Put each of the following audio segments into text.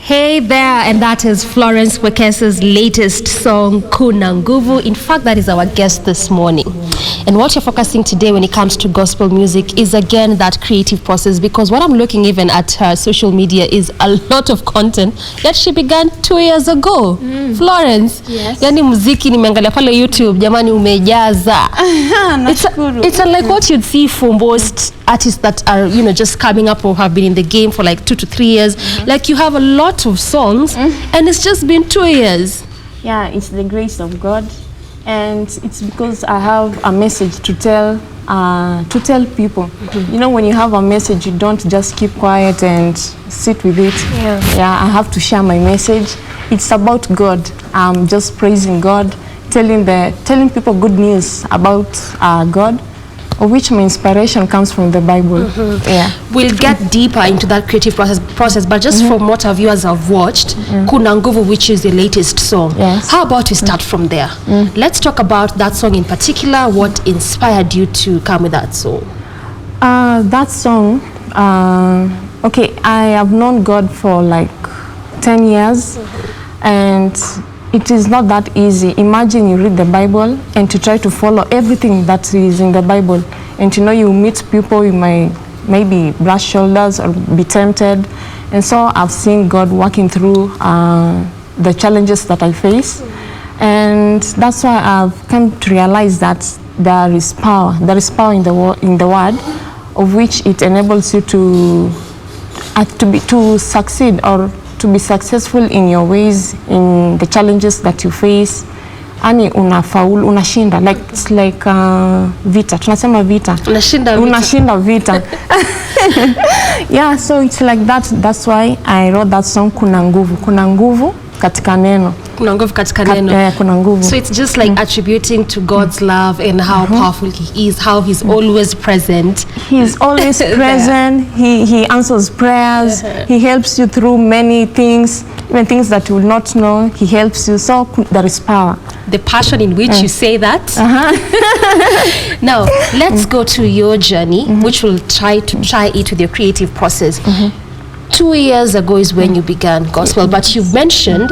Hey there, and that is Florence Wekesa's latest song, Kuna Nguvu. In fact, that is our guest this morning. And what you're focusing today when it comes to gospel music is again that creative process, because what I'm looking even at her social media is a lot of content that she began 2 years ago. Florence, yes. Yani muziki nimeangalia pale YouTube, jamani umejaza. It's like what you'd see for most artists that are, just coming up or have been in the game for like 2 to 3 years. Like you have a lot of songs and it's just been 2 years. Yeah, it's the grace of God, and it's because I have a message to tell people. When you have a message, you don't just keep quiet and sit with it. Yeah, I have to share my message. It's about God. I'm just praising God, telling people good news about God, of which my inspiration comes from the Bible. Yeah. We'll get deeper into that creative process, but just from what our viewers have watched, Kuna Nguvu, which is the latest song. Yes. How about we start from there? Let's talk about that song in particular. What inspired you to come with that song? That song, I have known God for like 10 years, and it is not that easy. Imagine you read the Bible and to try to follow everything that is in the Bible, and you meet people, you might maybe brush shoulders or be tempted. And so I've seen God working through the challenges that I face, and that's why I've come to realize that there is power in the word, of which it enables you to succeed or to be successful in your ways, in the challenges that you face. Ani unafaulu, unashinda, like it's like vita. Tunasema vita. Unashinda vita. Yeah, so it's like that. That's why I wrote that song, Kuna Nguvu. Kuna nguvu katika neno. Kuna nguvu katika neno. Kuna nguvu. So it's just like attributing to God's love and how powerful He is, how He's always present. He's always present. He answers prayers. He helps you through many things, even things that you will not know. He helps you. So there is power. The passion in which you say that. Now, let's go to your journey, which will try it with your creative process. 2 years ago is when you began gospel, but you've mentioned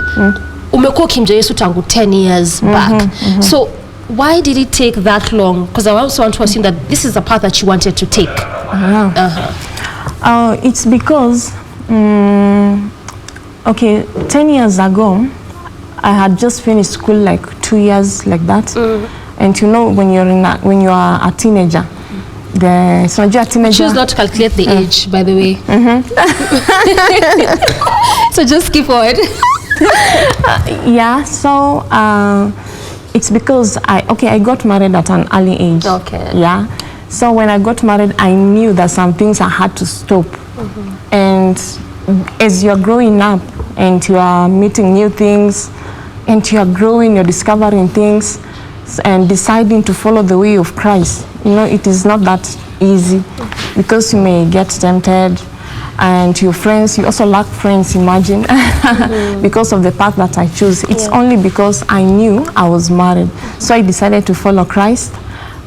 umekuwa ukimjua Yesu tangu 10 years back. So why did it take that long? Because I also want to assume that this is a path that you wanted to take. It's because 10 years ago I had just finished school, like 2 years like that. And when you are a teenager, choose not to calculate the age, by the way. So just keep forward. Yeah, so it's because I got married at an early age. Okay. Yeah, so when I got married, I knew that some things I had to stop. And as you're growing up and you are meeting new things and you are growing, you're discovering things and deciding to follow the way of Christ, it is not that easy, because you may get tempted, and your friends, you also lack friends, imagine, because of the path that I choose. It's only because I knew I was married. So I decided to follow Christ,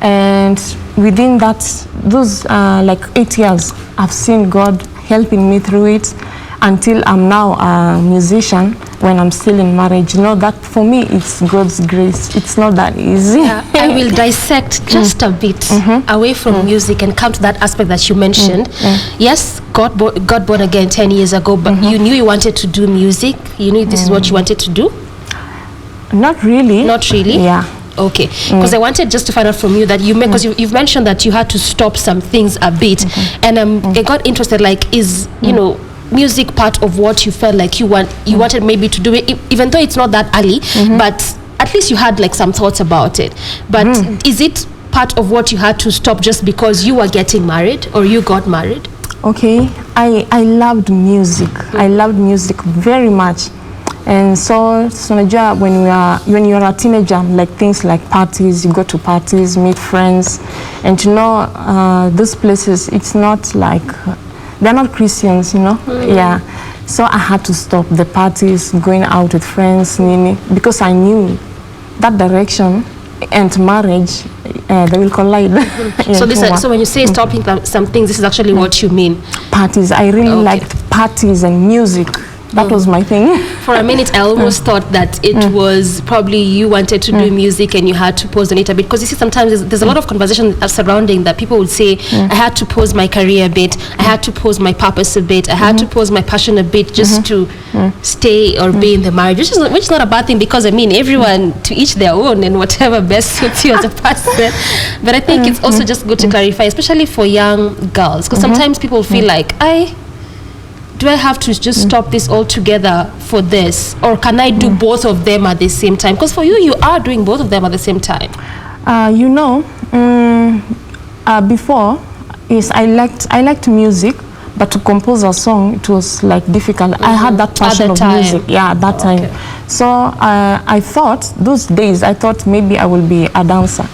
and within those 8 years, I've seen God helping me through it until I'm now a musician when I'm still in marriage. That for me, it's God's grace. It's not that easy. Yeah, I will dissect just a bit away from music and come to that aspect that you mentioned. Yes, got born again 10 years ago, but you knew you wanted to do music. You knew this is what you wanted to do? Not really. Not really? Yeah. Okay, because I wanted just to find out from you that because you've mentioned that you had to stop some things a bit, and I got interested, like, is music part of what you felt like you wanted maybe to do it, even though it's not that early, but at least you had like some thoughts about it. But is it part of what you had to stop just because you were getting married or you got married? Okay, I loved music. I loved music very much. And so when you're a teenager, like things like parties, you go to parties, meet friends, and those places, it's not like, they're not Christians, Yeah. So I had to stop the parties, going out with friends, because I knew that direction and marriage, they will collide. So when you say stopping some things, this is actually what you mean? Parties. I really liked parties and music. That was my thing. For a minute, I almost thought that it was probably you wanted to do music and you had to pause on it a bit. Because you see, sometimes there's a lot of conversation surrounding that. People would say, I had to pause my career a bit. I had to pause my purpose a bit. I had to pause my passion a bit just to stay or be in the marriage, which is not a bad thing, because I mean, everyone to each their own and whatever best suits you as a person. But I think it's also just good to clarify, especially for young girls, because sometimes people feel like, do I have to just stop this altogether for this, or can I do both of them at the same time? Because for you are doing both of them at the same time. Before, yes, I liked music, but to compose a song, it was like difficult. I had that passion of music, at that time. So I thought, those days, I thought maybe I will be a dancer.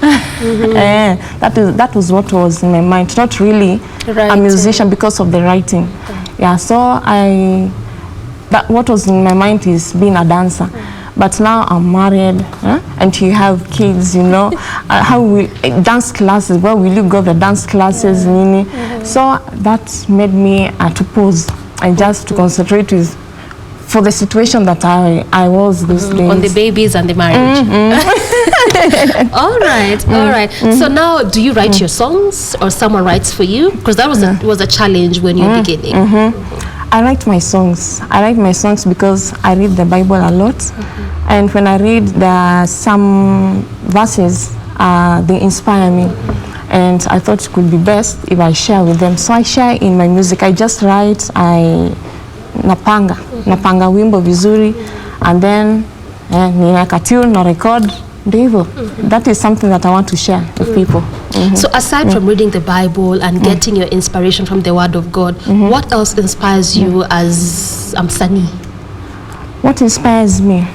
That was what was in my mind, not really a musician because of the writing. So what was in my mind is being a dancer. But now I'm married, and you have kids, how will dance classes, where will you go, the dance classes, so that made me to pause and just to concentrate for the situation that I was those days. On the babies and the marriage. All right. So now, do you write your songs, or someone writes for you? Because that was a challenge when you were beginning. I write my songs. Because I read the Bible a lot, and when I read some verses, they inspire me, and I thought it could be best if I share with them. So I share in my music. I just write. Napanga wimbo vizuri, and then ninaweka tune na record. That is something that I want to share with people. So aside from reading the Bible and getting your inspiration from the Word of God, what else inspires you as msanii? What inspires me?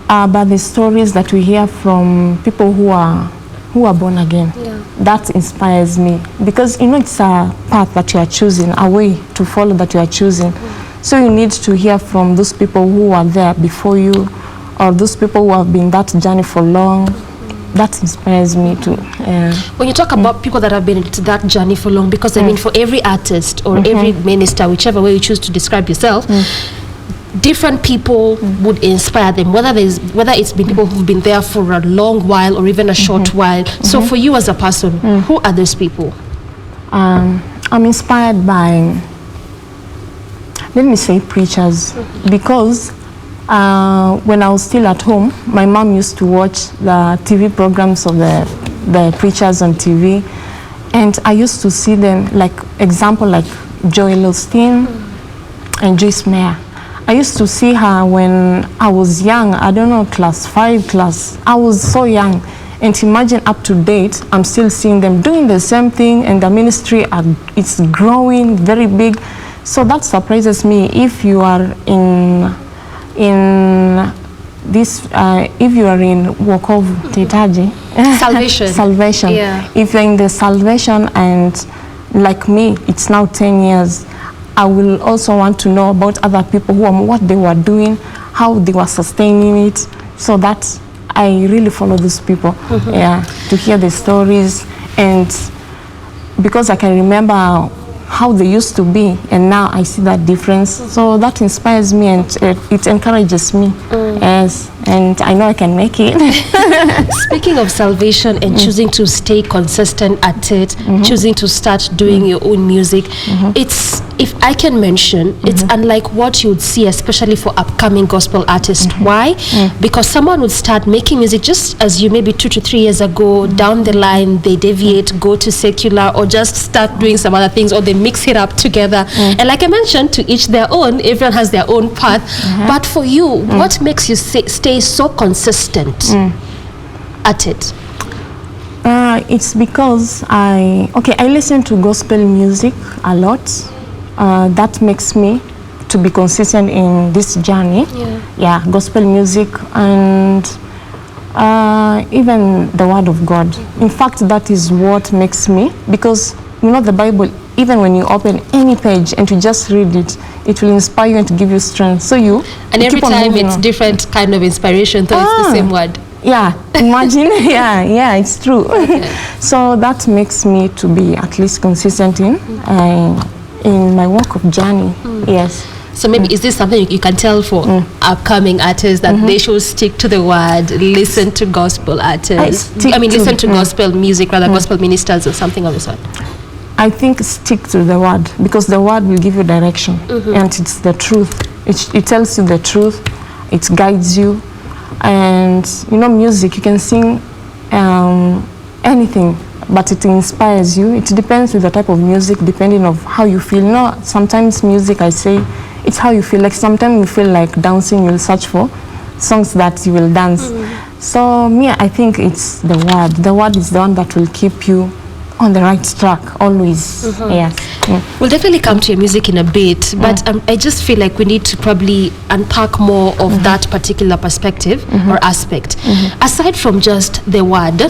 About the stories that we hear from people who are born again. That inspires me, because it's a path that you are choosing, a way to follow that you are choosing. So you need to hear from those people who are there before you, or those people who have been that journey for long. That inspires me too. When you talk about people that have been to that journey for long, because I mean, for every artist or every minister, whichever way you choose to describe yourself, different people would inspire them, whether it's been people who've been there for a long while or even a short while. So for you as a person, who are those people? I'm inspired by, let me say, preachers, because when I was still at home, my mom used to watch the TV programs of the preachers on TV, and I used to see them, like Joel Osteen and Joyce Meyer. I used to see her when I was young, I don't know, class 5, I was so young. And imagine up to date, I'm still seeing them doing the same thing, and the ministry, it's growing very big. So that surprises me. If you are in this, if you are in wokovu, salvation. If you're in the salvation, and like me, it's now 10 years, I will also want to know about other people what they were doing, how they were sustaining it, so that I really follow those people, to hear the stories, and because I can remember how they used to be, and now I see that difference. So that inspires me, and it encourages me. Yes, and I know I can make it. Speaking of salvation and choosing to stay consistent at it, choosing to start doing your own music, it's, if I can mention, it's unlike what you would see, especially for upcoming gospel artists. Why? Because someone would start making music just as you, maybe 2 to 3 years ago, down the line they deviate, go to secular, or just start doing some other things, or they mix it up together. And like I mentioned, to each their own, everyone has their own path. But for you, what makes you stay so consistent at it? It's because I listen to gospel music a lot. That makes me to be consistent in this journey. Gospel music, and even the Word of God. In fact, that is what makes me, because the Bible, even when you open any page and you just read it, it will inspire you and to give you strength. So and every time it's different kind of inspiration, though it's the same word. Imagine. It's true. So that makes me to be at least consistent in my walk of journey. Yes. So maybe is this something you can tell for upcoming artists that they should stick to the word, listen to gospel artists? Listen to gospel music, rather gospel ministers or something of the sort. I think stick to the word, because the word will give you direction, and it's the truth. It tells you the truth. It guides you, and music, you can sing anything, but it inspires you. It depends with the type of music, depending on how you feel. Sometimes music, I say, it's how you feel. Like sometimes you feel like dancing, you'll search for songs that you will dance. So me, I think it's the word. The word is the one that will keep you on the right track always. Yes. We'll definitely come to your music in a bit, but I just feel like we need to probably unpack more of that particular perspective or aspect. Aside from just the word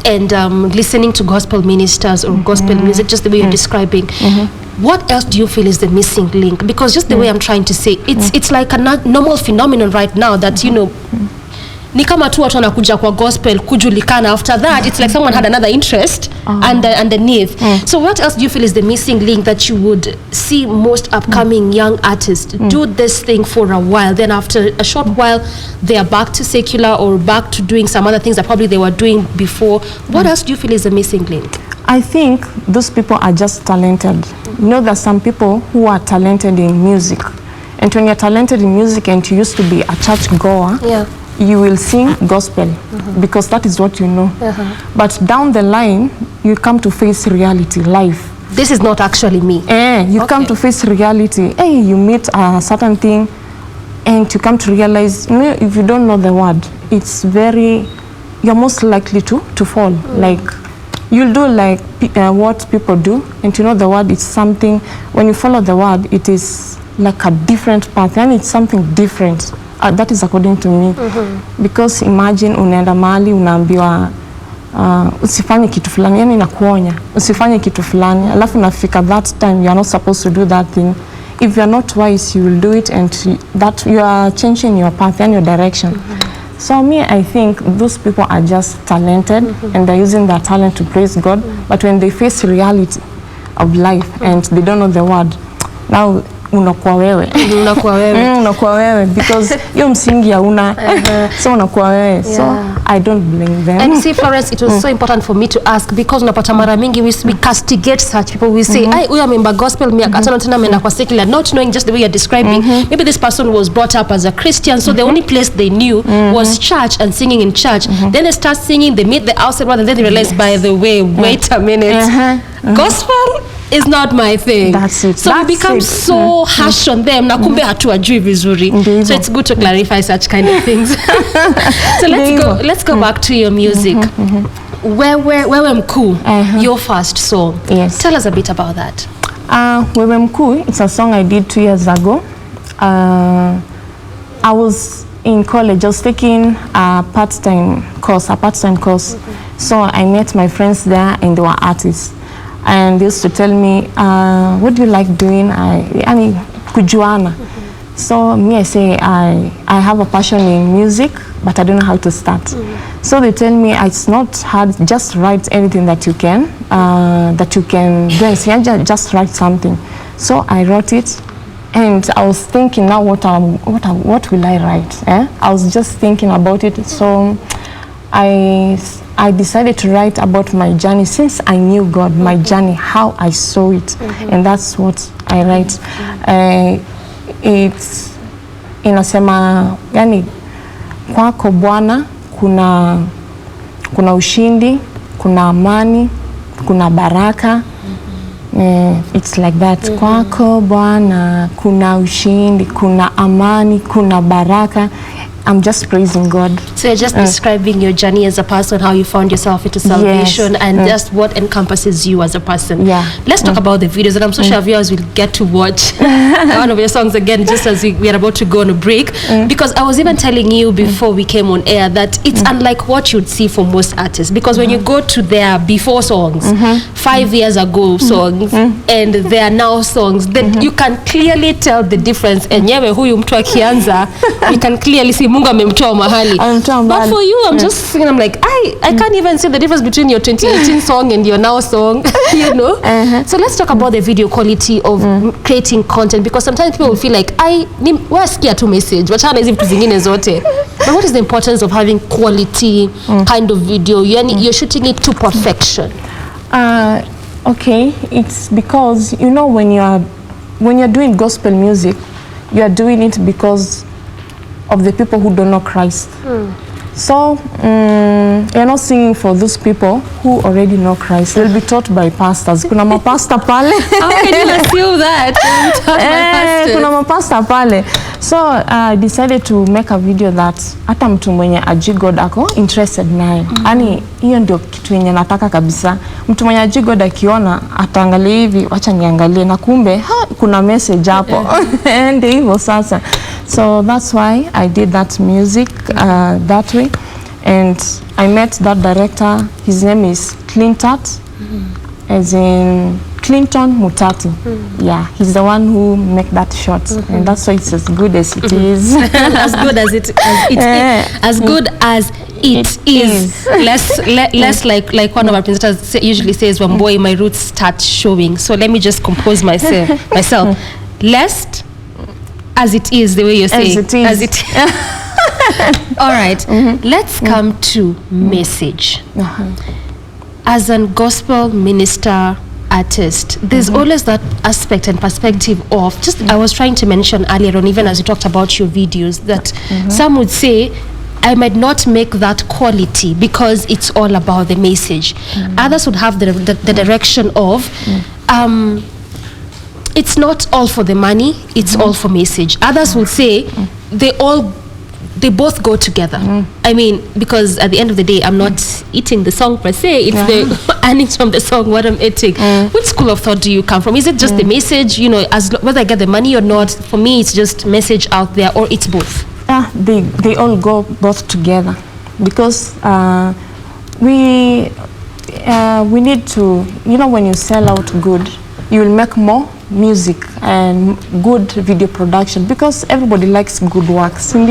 and listening to gospel ministers or gospel music, just the way you're describing, what else do you feel is the missing link? Because just the way I'm trying to say, it's like a normal phenomenon right now that, ni kama tu watu wanakuja kwa gospel kujulikana. After that, it's like someone had another interest underneath. So what else do you feel is the missing link that you would see most upcoming young artists do this thing for a while, then after a short while they are back to secular or back to doing some other things that probably they were doing before? What else do you feel is the missing link? I think those people are just talented. There's some people who are talented in music, and when you're talented in music and you used to be a church goer, you will sing gospel because that is what you know. But down the line, you come to face reality, life. This is not actually me. You come to face reality. You meet a certain thing, and you come to realize, if you don't know the word, you're most likely to fall. Like, you'll do like what people do, and the word is something, when you follow the word, it is like a different path, and it's something different. That is according to me. Because imagine unaenda mahali unaambiwa usifanye kitu fulani, yani inakuonya usifanye kitu fulani, alafu nafika that time you are not supposed to do that thing. If you are not wise, you will do it, and that you are changing your path and your direction. So me, I think those people are just talented and they're using their talent to praise God, but when they face reality of life and they don't know the word, now unakuwa wewe because hiyo msingi hauna, so unakuwa wewe. So I don't blame them. And see, Florence, it was so important for me to ask, because unapata mara mingi we castigate such people. We say, huyu ameimba gospel, atana tena ameenda kwa secular, not knowing just the way you're describing. Maybe this person was brought up as a Christian, so the only place they knew was church and singing in church. Then they start singing, they meet the outside world, and then they realize, by the way, wait a minute, gospel is not my thing. That's it. So we become so harsh on them. Na kumbe hatuwajui vizuri. So it's good to clarify such kind of things. So let's go back to your music. Wewe Mkuu, your first song. Yes. Tell us a bit about that. Wewe Mkuu, it's a song I did 2 years ago. I was in college. I was taking a part-time course. So I met my friends there, and they were artists. And they used to tell me, what do you like doing? Kujuana. So me, I say, I have a passion in music, but I don't know how to start. So they tell me, it's not hard, just write anything that you can do. And say, just write something. So I wrote it, and I was thinking now, what will I write? I was just thinking about it. So I decided to write about my journey, since I knew God, my journey, how I saw it, and that's what I write. It's inasema, yani, kwako Bwana kuna ushindi, kuna amani, kuna baraka. It's like that. Kwako Bwana kuna ushindi, kuna amani, kuna baraka. I'm just praising God. So you're just describing your journey as a person, how you found yourself into salvation, and just what encompasses you as a person. Let's talk about the videos, and I'm so sure viewers will get to watch one of your songs again just as we are about to go on a break. Because I was even telling you before we came on air that it's unlike what you'd see for most artists. Because when you go to their before songs, 5 years ago songs, and their now songs, then you can clearly tell the difference. And yewe huyu mtu akianza, you can clearly see Mungu amemtoa mahali. But for you, I'm just singing, I'm like, I can't even see the difference between your 2018 song and your now song, you know. So let's talk about the video quality of creating content, because sometimes people will feel like wasikia tu message wachana hizi vitu zingine zote. But what is the importance of having quality kind of video? You're shooting it to perfection. Okay, it's because when you're doing gospel music, you are doing it because of the people who don't know Christ. So you're not singing for those people who already know Christ. They'll be taught by pastors. Kuna mapasta pale. How can you assume that? Kuna mapasta pale. So I decided to make a video that hata mtu mwenye aji God ako interested naye. Yaani hiyo ndio kitu yenye nataka kabisa. Mtu mwenye aji God akiona ataangalia hivi, acha niangalie na kumbe kuna message hapo. Ndio hivyo sasa. So that's why I did that music that way, and I met that director. His name is Clintat, as in Clinton Mutati. Yeah, he's the one who make that shot, and that's why it's as good as it is. As good as it is. Less like one of our presenters usually says, when boy my roots start showing. So let me just compose myself. Lest as it is, the way you're saying. As it is. All right. Let's come to message. As a gospel minister, artist, there's always that aspect and perspective of just, I was trying to mention earlier on, even as you talked about your videos, that some would say, I might not make that quality because it's all about the message. Others would have the direction of, it's not all for the money, it's all for message. Others will say they both go together. I mean, because at the end of the day, I'm not eating the song per se, it's the earnings from the song what I'm eating. Which school of thought do you come from? Is it just the message, whether I get the money or not? For me, it's just message out there, or it's both? Yeah, they all go both together, because we need to, when you sell out good, you will make more music and good video production, because everybody likes good work. So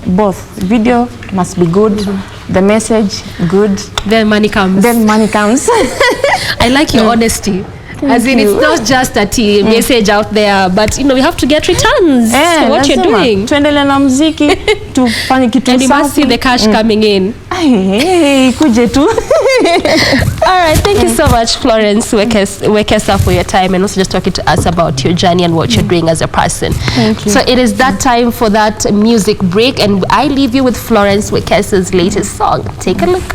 both video must be good, the message good, then money comes. I like your honesty. As in, it's not just a message out there, but we have to get returns for what you're doing. Tuendele na muziki, tufanye kitu safi. And you must see the cash coming in. Kuje tu. All right, thank you so much, Florence Wekesa, for your time, and also just talking to us about your journey and what you're doing as a person. Thank you. So it is that time for that music break, and I leave you with Florence Wekesa's latest song. Take a look.